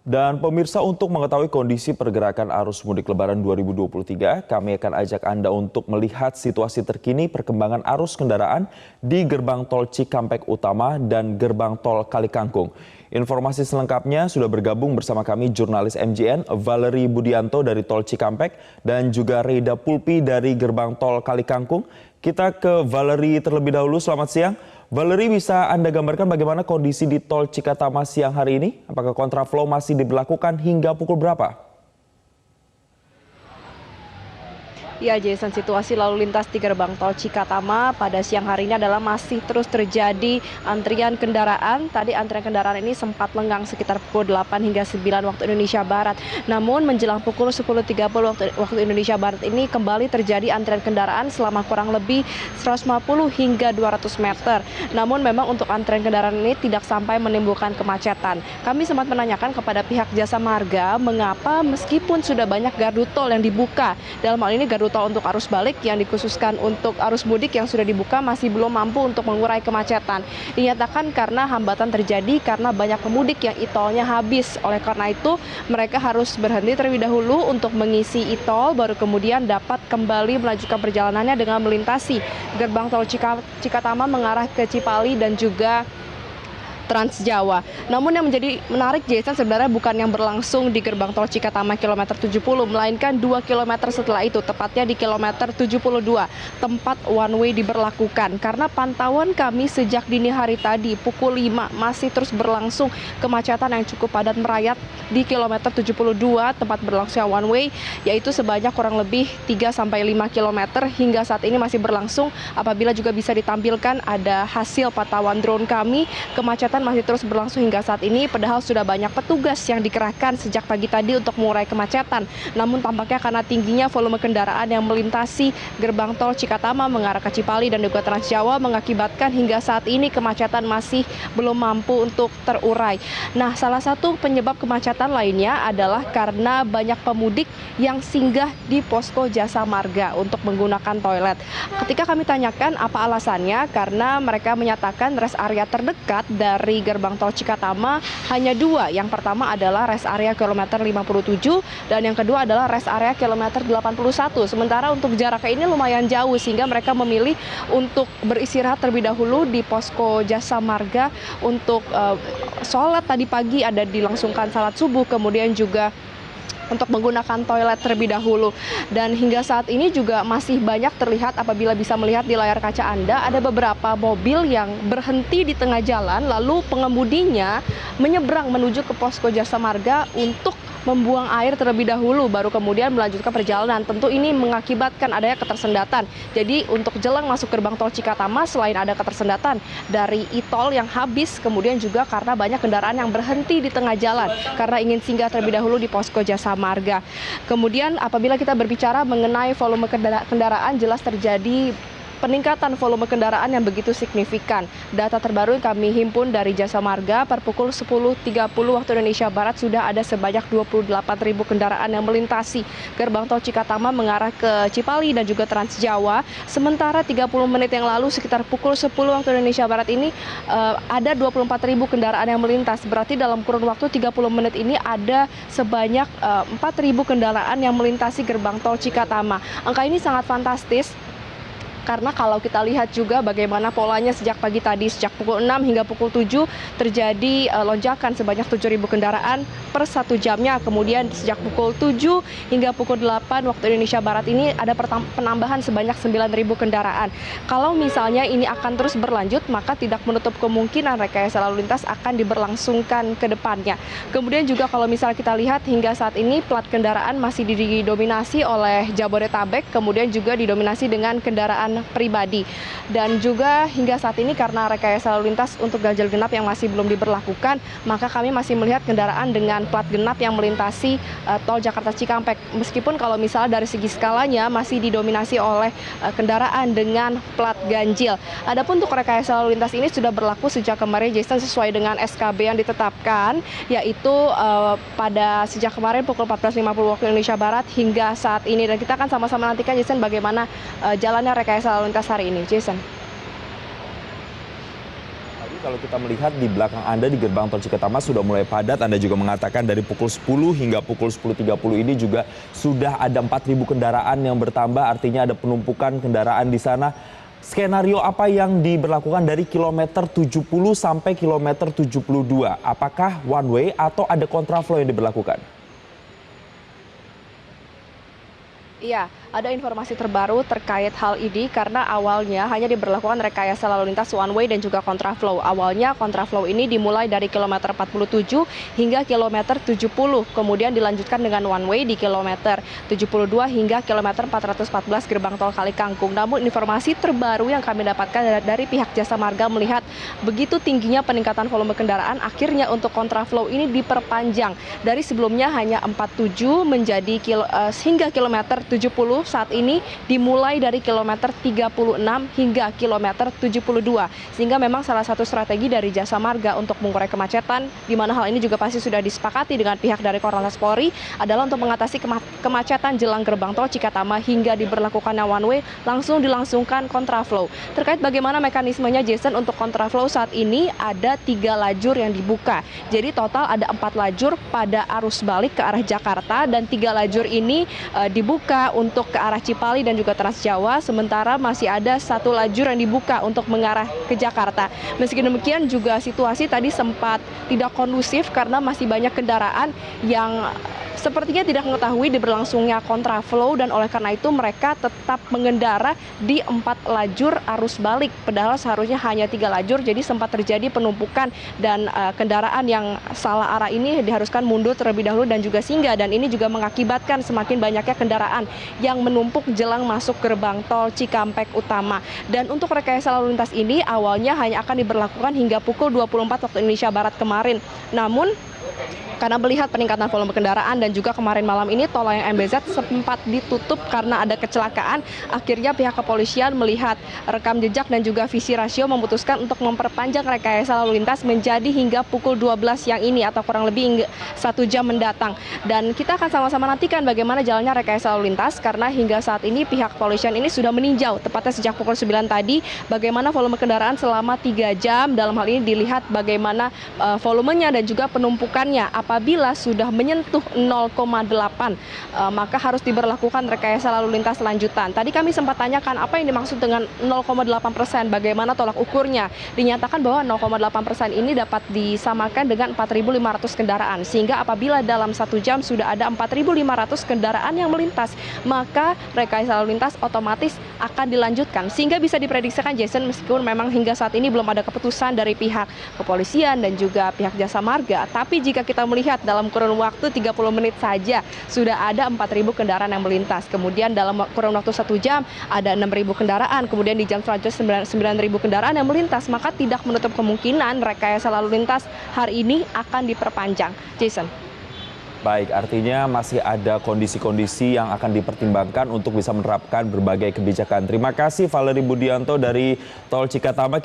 Dan pemirsa, untuk mengetahui kondisi pergerakan arus mudik Lebaran 2023, kami akan ajak Anda untuk melihat situasi terkini perkembangan arus kendaraan di Gerbang Tol Cikampek Utama dan Gerbang Tol Kalikangkung. Informasi selengkapnya sudah bergabung bersama kami jurnalis MJN Valerie Budianto dari Tol Cikampek dan juga Reida Pulpi dari Gerbang Tol Kalikangkung. Kita ke Valerie terlebih dahulu, selamat siang. Valerie, bisa Anda gambarkan bagaimana kondisi di Tol Cikatama siang hari ini? Apakah kontraflow masih diberlakukan hingga pukul berapa? Ya, Jason, situasi lalu lintas di gerbang tol Cikatama pada siang hari ini adalah masih terus terjadi antrian kendaraan. Tadi antrian kendaraan ini sempat lengang sekitar pukul 8 hingga 9 waktu Indonesia Barat. Namun menjelang pukul 10.30 waktu Indonesia Barat ini kembali terjadi antrian kendaraan selama kurang lebih 150 hingga 200 meter. Namun memang untuk antrian kendaraan ini tidak sampai menimbulkan kemacetan. Kami sempat menanyakan kepada pihak Jasa Marga mengapa meskipun sudah banyak gardu tol yang dibuka, dalam hal ini gardu tol untuk arus balik yang dikhususkan untuk arus mudik yang sudah dibuka masih belum mampu untuk mengurai kemacetan. Dinyatakan karena hambatan terjadi karena banyak pemudik yang e-tolnya habis. Oleh karena itu mereka harus berhenti terlebih dahulu untuk mengisi e-tol, baru kemudian dapat kembali melanjutkan perjalanannya dengan melintasi gerbang tol Cikatama mengarah ke Cipali dan juga Trans Jawa. Namun yang menjadi menarik, Jason, sebenarnya bukan yang berlangsung di gerbang tol Cikatama kilometer 70, melainkan 2 kilometer setelah itu, tepatnya di kilometer 72, tempat one way diberlakukan. Karena pantauan kami sejak dini hari tadi, pukul 5, masih terus berlangsung kemacetan yang cukup padat merayat di kilometer 72, tempat berlangsung one way, yaitu sebanyak kurang lebih 3-5 kilometer hingga saat ini masih berlangsung. Apabila juga bisa ditampilkan ada hasil pantauan drone kami, kemacetan masih terus berlangsung hingga saat ini, padahal sudah banyak petugas yang dikerahkan sejak pagi tadi untuk mengurai kemacetan. Namun tampaknya karena tingginya volume kendaraan yang melintasi gerbang tol Cikatama mengarah ke Cipali dan juga Trans Jawa mengakibatkan hingga saat ini kemacetan masih belum mampu untuk terurai. Nah, salah satu penyebab kemacetan lainnya adalah karena banyak pemudik yang singgah di posko Jasa Marga untuk menggunakan toilet. Ketika kami tanyakan apa alasannya, karena mereka menyatakan rest area terdekat dari gerbang tol Cikatama hanya 2. Yang pertama adalah rest area kilometer 57 dan yang kedua adalah rest area kilometer 81. Sementara untuk jaraknya ini lumayan jauh sehingga mereka memilih untuk beristirahat terlebih dahulu di posko Jasa Marga untuk sholat tadi pagi, ada dilangsungkan salat subuh, kemudian juga untuk menggunakan toilet terlebih dahulu. Dan hingga saat ini juga masih banyak terlihat, apabila bisa melihat di layar kaca Anda, ada beberapa mobil yang berhenti di tengah jalan lalu pengemudinya menyeberang menuju ke posko Jasa Marga untuk membuang air terlebih dahulu, baru kemudian melanjutkan perjalanan. Tentu ini mengakibatkan adanya ketersendatan. Jadi untuk jelang masuk gerbang tol Cikatama, selain ada ketersendatan dari e-tol yang habis, kemudian juga karena banyak kendaraan yang berhenti di tengah jalan karena ingin singgah terlebih dahulu di posko Jasa Marga. Kemudian apabila kita berbicara mengenai volume kendaraan, jelas terjadi peningkatan volume kendaraan yang begitu signifikan. Data terbaru yang kami himpun dari Jasa Marga, per pukul 10.30 waktu Indonesia Barat sudah ada sebanyak 28.000 kendaraan yang melintasi gerbang tol Cikatama mengarah ke Cipali dan juga Trans Jawa. Sementara 30 menit yang lalu sekitar pukul 10 waktu Indonesia Barat ini ada 24.000 kendaraan yang melintas. Berarti dalam kurun waktu 30 menit ini ada sebanyak 4.000 kendaraan yang melintasi gerbang tol Cikatama. Angka ini sangat fantastis. Karena kalau kita lihat juga bagaimana polanya sejak pagi tadi, sejak pukul 6 hingga pukul 7 terjadi lonjakan sebanyak 7.000 kendaraan per 1 jamnya. Kemudian sejak pukul 7 hingga pukul 8 waktu Indonesia Barat ini ada penambahan sebanyak 9.000 kendaraan. Kalau misalnya ini akan terus berlanjut, maka tidak menutup kemungkinan rekayasa lalu lintas akan diberlangsungkan ke depannya. Kemudian juga kalau misalnya kita lihat hingga saat ini plat kendaraan masih didominasi oleh Jabodetabek, kemudian juga didominasi dengan kendaraan pribadi. Dan juga hingga saat ini karena rekayasa lalu lintas untuk ganjil genap yang masih belum diberlakukan, maka kami masih melihat kendaraan dengan plat genap yang melintasi tol Jakarta Cikampek. Meskipun kalau misalnya dari segi skalanya masih didominasi oleh kendaraan dengan plat ganjil. Adapun untuk rekayasa lalu lintas ini sudah berlaku sejak kemarin, Jason, sesuai dengan SKB yang ditetapkan, yaitu pada sejak kemarin pukul 14.50 waktu Indonesia Barat hingga saat ini. Dan kita akan sama-sama nantikan, Jason, bagaimana jalannya rekayasa lalu lintas hari ini, Jason. kalau kita melihat di belakang Anda di gerbang tol Cikatama sudah mulai padat. Anda juga mengatakan dari pukul 10 hingga pukul 10.30 ini juga sudah ada 4.000 kendaraan yang bertambah, artinya ada penumpukan kendaraan di sana. Skenario apa yang diberlakukan dari kilometer 70 sampai kilometer 72? Apakah one way atau ada kontraflow yang diberlakukan? Iya, ada informasi terbaru terkait hal ini karena awalnya hanya diberlakukan rekayasa lalu lintas one way dan juga kontraflow. Awalnya kontraflow ini dimulai dari kilometer 47 hingga kilometer 70, kemudian dilanjutkan dengan one way di kilometer 72 hingga kilometer 414 gerbang tol Kalikangkung. Namun informasi terbaru yang kami dapatkan dari pihak Jasa Marga melihat begitu tingginya peningkatan volume kendaraan, akhirnya untuk kontraflow ini diperpanjang dari sebelumnya hanya 47 menjadi hingga kilometer 70, saat ini dimulai dari kilometer 36 hingga kilometer 72. Sehingga memang salah satu strategi dari Jasa Marga untuk mengurai kemacetan, di mana hal ini juga pasti sudah disepakati dengan pihak dari Korlantas Polri, adalah untuk mengatasi kemacetan jelang gerbang tol Cikatama hingga diberlakukannya one way, dilangsungkan kontraflow. Terkait bagaimana mekanismenya, Jason, untuk kontraflow saat ini ada 3 lajur yang dibuka. Jadi total ada 4 lajur pada arus balik ke arah Jakarta, dan 3 lajur ini dibuka untuk ke arah Cipali dan juga Trans Jawa, sementara masih ada 1 lajur yang dibuka untuk mengarah ke Jakarta. Meski demikian juga situasi tadi sempat tidak kondusif karena masih banyak kendaraan yang sepertinya tidak mengetahui diberlangsungnya kontraflow, dan oleh karena itu mereka tetap mengendara di 4 lajur arus balik. Padahal seharusnya hanya 3 lajur, jadi sempat terjadi penumpukan dan kendaraan yang salah arah ini diharuskan mundur terlebih dahulu dan juga singgah, dan ini juga mengakibatkan semakin banyaknya kendaraan yang menumpuk jelang masuk gerbang tol Cikampek Utama. Dan untuk rekayasa lalu lintas ini awalnya hanya akan diberlakukan hingga pukul 24 waktu Indonesia Barat kemarin. Namun karena melihat peningkatan volume kendaraan dan juga kemarin malam ini tol layang MBZ sempat ditutup karena ada kecelakaan, akhirnya pihak kepolisian melihat rekam jejak dan juga visi rasio memutuskan untuk memperpanjang rekayasa lalu lintas menjadi hingga pukul 12 siang ini atau kurang lebih 1 jam mendatang. Dan kita akan sama-sama nantikan bagaimana jalannya rekayasa lalu lintas, karena hingga saat ini pihak kepolisian ini sudah meninjau tepatnya sejak pukul 9 tadi bagaimana volume kendaraan selama 3 jam. Dalam hal ini dilihat bagaimana volumenya dan juga penumpukannya. Apabila sudah menyentuh 0,8 maka harus diberlakukan rekayasa lalu lintas lanjutan. Tadi kami sempat tanyakan apa yang dimaksud dengan 0,8%, bagaimana tolak ukurnya. Dinyatakan bahwa 0,8% ini dapat disamakan dengan 4.500 kendaraan, sehingga apabila dalam 1 jam sudah ada 4.500 kendaraan yang melintas, maka rekayasa lalu lintas otomatis akan dilanjutkan. Sehingga bisa diprediksikan, Jason, meskipun memang hingga saat ini belum ada keputusan dari pihak kepolisian dan juga pihak Jasa Marga, tapi jika kita melihat dalam kurun waktu 30 menit saja sudah ada 4.000 kendaraan yang melintas. Kemudian dalam kurun waktu 1 jam ada 6.000 kendaraan. Kemudian di jam selanjutnya 9.000 kendaraan yang melintas. Maka tidak menutup kemungkinan rekayasa lalu lintas hari ini akan diperpanjang. Jason. Baik, artinya masih ada kondisi-kondisi yang akan dipertimbangkan untuk bisa menerapkan berbagai kebijakan. Terima kasih Valerie Budianto dari Tol Cikatama.